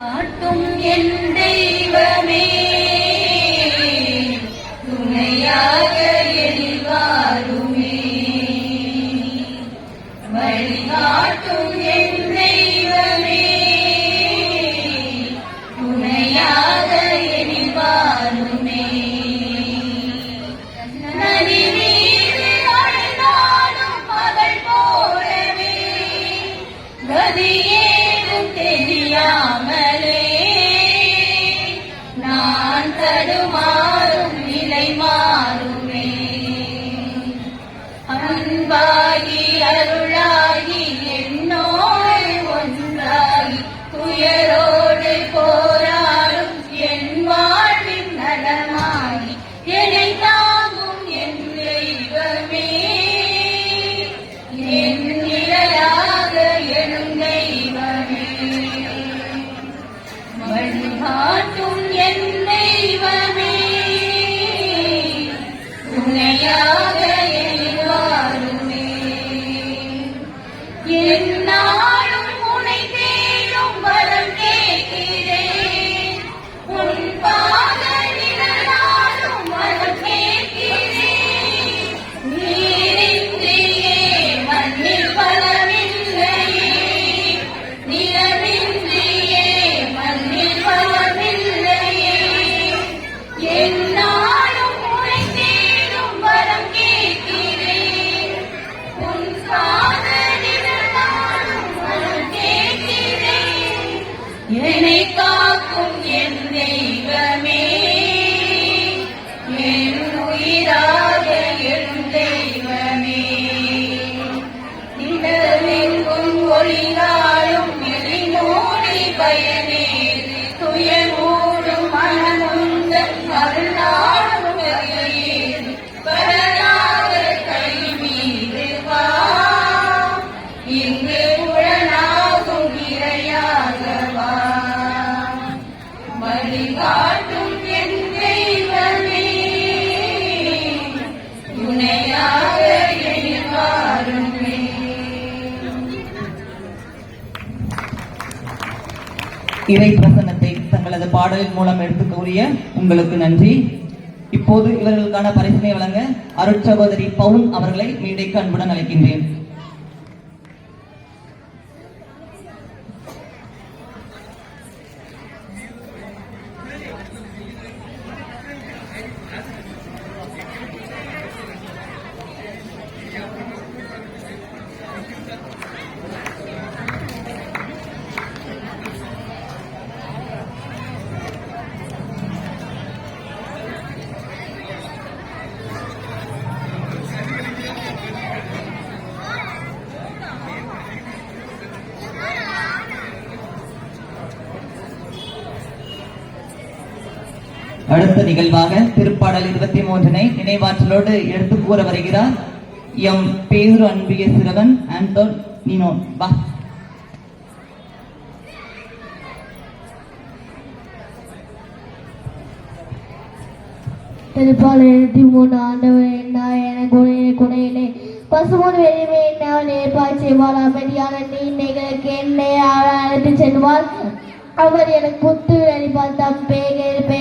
காட்டும் என் தெய்வமே துணையாக எழில்வாருமே வழிகாட்டும் என் தெய்வமே துணையாக எழில்வாருமே நதி மீது அழுதாலும் மகள் போலவே கதியேதும் தெரியாமலே நான் தடுமாறும் நிலை மாறுமே அன்பாகி அருளாகி என்னோடு ஒன்றாகி துயரோடு போராடும் என் வாழ்வின் நலமாகி என்னை தாங்கும் என் தெய்வமே என் நிலையாக எழும் தெய்வமே வழிகாட்டும் என் தெய்வமே துணையாக எழுவாருமே என்னாலும் உனை தேடும் வரம் கேட்கிறேன் உன் பாத நிழலாலும் வரம் கேட்கிறேன் நீரின்றியே மண்ணில் பலமில்லையே நிலவின்றியே மண்ணில் பலமில்லையே என்னாலும் உனை தேடும் வரம் கேட்கிறேன் உன் பாத நிழலாலும் வரம் கேட்கிறேன் என்னை காக்கும் என் தெய்வமே என் உயிராக எழும் தெய்வமே நிலவெங்கும் ஒளியாலும் எழிலோடி பயனேது துயமூடும் மனமுந்த அருளாடும் வகையேது பரலாக கை மீது வா இங்கு புலனாகும் இறையாக வா வழிகாட்டும் என் தெய்வமே துணையாக எழுவாருமே இறை பிரசன்னத்தை தங்களது பாடலின் மூலம் எடுத்துக் கூறிய உங்களுக்கு நன்றி. இப்போது இவர்களுக்கான பரிசினை வழங்க அருட்சகோதரி பவுன் அவர்களை மேடைக்கு அன்புடன் அழைக்கின்றேன். அடுத்த நிகழ்வாக திருப்பாடல் 23 நினைவாற்றலோடு எடுத்து கூற வருகிறார் எம் பேரு அன்பிய சிறுவன் ஆண்டோன் நீனோன். வா. திருப்பாடல் 23 ஆண்டவர் என்ன எனக்கு குணையிலே பசுமோன் வெளியே என்ன ஏற்பாடு செய்வார் அமைதியான நீங்களுக்கு என்னை அழைத்து செல்வார் அவர் எனக்கு புத்து அளிப்பார் தம்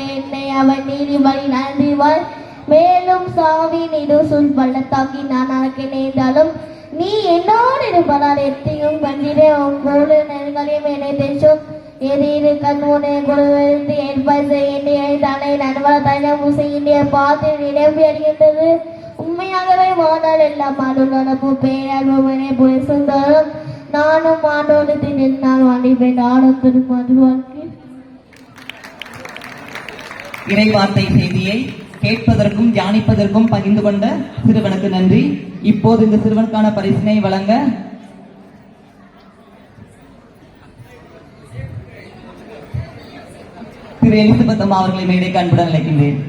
என்னை அவர் நீதி வழி நடந்துவார் மேலும் சாவி நிடு சொல் பள்ளத்தாக்கி நான் நடக்க நேர்ந்தாலும் நீ என்னோடு இருப்பதால் எத்தையும் கண்டிரே உங்களோடு நெருங்களையும் என்னை தேய்ச்சோம் எதிரி கண்முனை குழுவிலிருந்து ஏற்பாடு செய்ய தன்னை நண்பர் தன்னை முசையின்றைய பார்த்து நிரம்பி அறிகின்றது உண்மையாகவே வாழ்நாள் எல்லாம் ஆண்டோடு பேரன்புமனை புரி சுந்தரம் நானும் ஆண்டோடு தின்னால் வாண்டிப்பேன் ஆடத்தின் மதுவாக்கி இறைவார்த்தை செய்தியை கேட்பதற்கும் தியானிப்பதற்கும் பகிர்ந்து கொண்ட சிறுவனுக்கு நன்றி. இப்போது இந்த சிறுவனுக்கான பரிசினை வழங்க திரு எலிசபெத் அம்மா அவர்களை மேடைக்கு அன்புடன் அழைக்கின்றேன்.